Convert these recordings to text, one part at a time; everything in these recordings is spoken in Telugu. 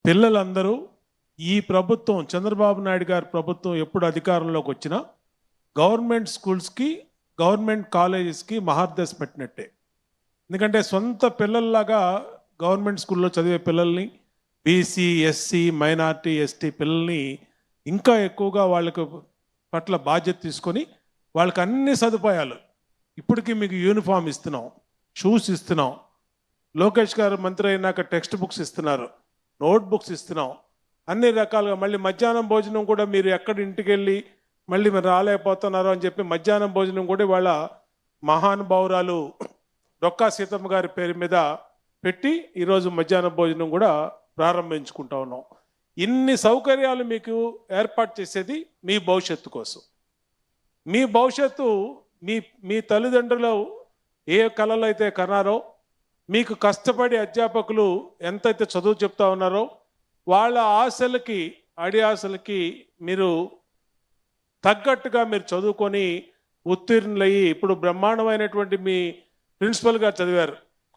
పిల్లలందరూ ఈ ప్రభుత్వం చంద్రబాబు నాయుడు గారి ప్రభుత్వం ఎప్పుడు అధికారంలోకి వచ్చినా గవర్నమెంట్ స్కూల్స్కి గవర్నమెంట్ కాలేజెస్కి మహార్దశ పెట్టినట్టే. ఎందుకంటే సొంత పిల్లల్లాగా గవర్నమెంట్ స్కూల్లో చదివే పిల్లల్ని, బీసీ, ఎస్సీ, మైనార్టీ, ఎస్టీ పిల్లల్ని ఇంకా ఎక్కువగా వాళ్ళకు పట్ల బాధ్యత తీసుకొని వాళ్ళకి అన్ని సదుపాయాలు, ఇప్పటికీ మీకు యూనిఫామ్ ఇస్తున్నాం, షూస్ ఇస్తున్నాం, లోకేష్ గారు మంత్రి అయినాక టెక్స్ట్ బుక్స్ ఇస్తున్నారు, నోట్ బుక్స్ ఇస్తున్నాం, అన్ని రకాలుగా. మళ్ళీ మధ్యాహ్నం భోజనం కూడా మీరు ఎక్కడ ఇంటికి వెళ్ళి మళ్ళీ మీరు రాలేకపోతున్నారు అని చెప్పి మధ్యాహ్నం భోజనం కూడా వాళ్ళ మహానుభావురాలు డొక్కా సీతమ్మ గారి పేరు మీద పెట్టి ఈరోజు మధ్యాహ్నం భోజనం కూడా ప్రారంభించుకుంటా ఉన్నాం. ఇన్ని సౌకర్యాలు మీకు ఏర్పాటు చేసేది మీ భవిష్యత్తు కోసం. మీ భవిష్యత్తు మీ తల్లిదండ్రులు ఏ కళలు అయితే కన్నారో, మీకు కష్టపడి అధ్యాపకులు ఎంతైతే చదువు చెప్తా ఉన్నారో వాళ్ళ ఆశలకి అడి ఆశలకి మీరు తగ్గట్టుగా మీరు చదువుకొని ఉత్తీర్ణులయ్యి ఇప్పుడు బ్రహ్మాండమైనటువంటి మీ ప్రిన్సిపల్ గారు చదివారు,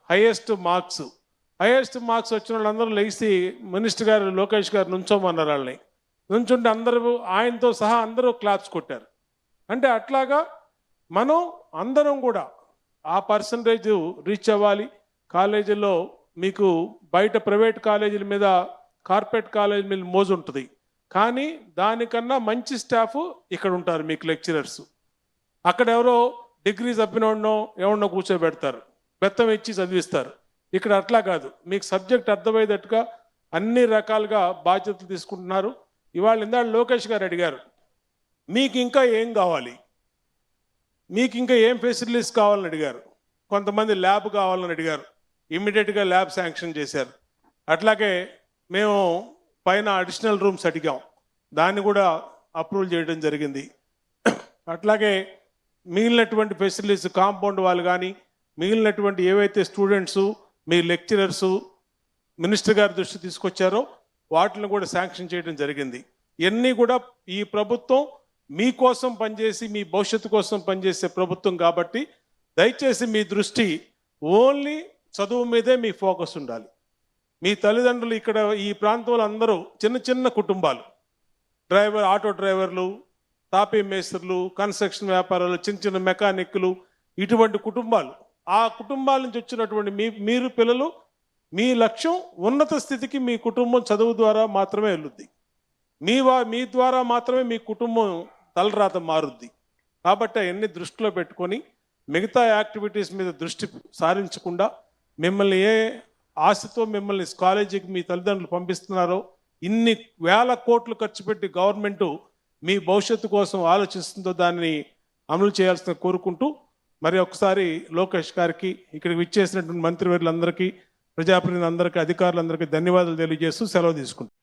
హైయెస్ట్ మార్క్స్ వచ్చిన వాళ్ళందరూ లేచి మినిస్టర్ గారు లోకేష్ గారు నుంచోమన్నారు. వాళ్ళని నుంచుంటే అందరూ ఆయనతో సహా అందరూ క్లాప్స్ కొట్టారు. అంటే అట్లాగా మనం అందరం కూడా ఆ పర్సంటేజ్ రీచ్ అవ్వాలి. కాలేజీల్లో మీకు బయట ప్రైవేట్ కాలేజీల మీద, కార్పొరేట్ కాలేజీ మీద మోజు ఉంటుంది, కానీ దానికన్నా మంచి స్టాఫ్ ఇక్కడ ఉంటారు. మీకు లెక్చరర్స్ అక్కడ ఎవరో డిగ్రీ చప్పినోడనో ఎవరినో కూర్చోబెడతారు, బెత్తం ఇచ్చి చదివిస్తారు. ఇక్కడ అట్లా కాదు, మీకు సబ్జెక్ట్ అర్థమయ్యేటట్టుగా అన్ని రకాలుగా బాధ్యతలు తీసుకుంటున్నారు. ఇవాళ ఇందాక లోకేష్ గారు అడిగారు, మీకు ఇంకా ఏం కావాలి, మీకు ఇంకా ఏం ఫెసిలిటీస్ కావాలని అడిగారు. కొంతమంది ల్యాబ్ కావాలని అడిగారు, ఇమ్మీడియట్గా ల్యాబ్ శాంక్షన్ చేశారు. అట్లాగే మేము పైన అడిషనల్ రూమ్స్ అడిగాం, దాన్ని కూడా అప్రూవల్ చేయడం జరిగింది. అట్లాగే మిగిలినటువంటి ఫెసిలిటీస్, కాంపౌండ్ వాళ్ళు కానీ మిగిలినటువంటి ఏవైతే స్టూడెంట్సు, మీ లెక్చరర్సు మినిస్టర్ గారి దృష్టి తీసుకొచ్చారో వాటిని కూడా శాంక్షన్ చేయడం జరిగింది. ఇవన్నీ కూడా ఈ ప్రభుత్వం మీకోసం పనిచేసి మీ భవిష్యత్తు కోసం పనిచేసే ప్రభుత్వం కాబట్టి దయచేసి మీ దృష్టి ఓన్లీ చదువు మీదే మీ ఫోకస్ ఉండాలి. మీ తల్లిదండ్రులు ఇక్కడ ఈ ప్రాంతంలో అందరూ చిన్న చిన్న కుటుంబాలు, ఆటో డ్రైవర్లు, తాపీ మేస్త్రులు, కన్స్ట్రక్షన్ వ్యాపారాలు, చిన్న చిన్న మెకానిక్లు, ఇటువంటి కుటుంబాలు. ఆ కుటుంబాల నుంచి వచ్చినటువంటి మీరు పిల్లలు, మీ లక్ష్యం ఉన్నత స్థితికి మీ కుటుంబం చదువు ద్వారా మాత్రమే వెళ్ళుద్ది. మీ ద్వారా మాత్రమే మీ కుటుంబం తలరాత మారుద్ది. కాబట్టి అవన్నీ దృష్టిలో పెట్టుకొని మిగతా యాక్టివిటీస్ మీద దృష్టి సారించకుండా మిమ్మల్ని ఏ ఆశతో మిమ్మల్ని కాలేజీకి మీ తల్లిదండ్రులు పంపిస్తున్నారో, ఇన్ని వేల కోట్లు ఖర్చు పెట్టి గవర్నమెంటు మీ భవిష్యత్తు కోసం ఆలోచిస్తుందో దాన్ని అమలు చేయాల్సిన కోరుకుంటూ మరి ఒకసారి లోకేష్ గారికి, ఇక్కడికి విచ్చేసినటువంటి మంత్రివర్యులందరికీ, ప్రజాప్రతినిధులందరికీ, అధికారులందరికీ ధన్యవాదాలు తెలియజేస్తూ సెలవు తీసుకుంటాం.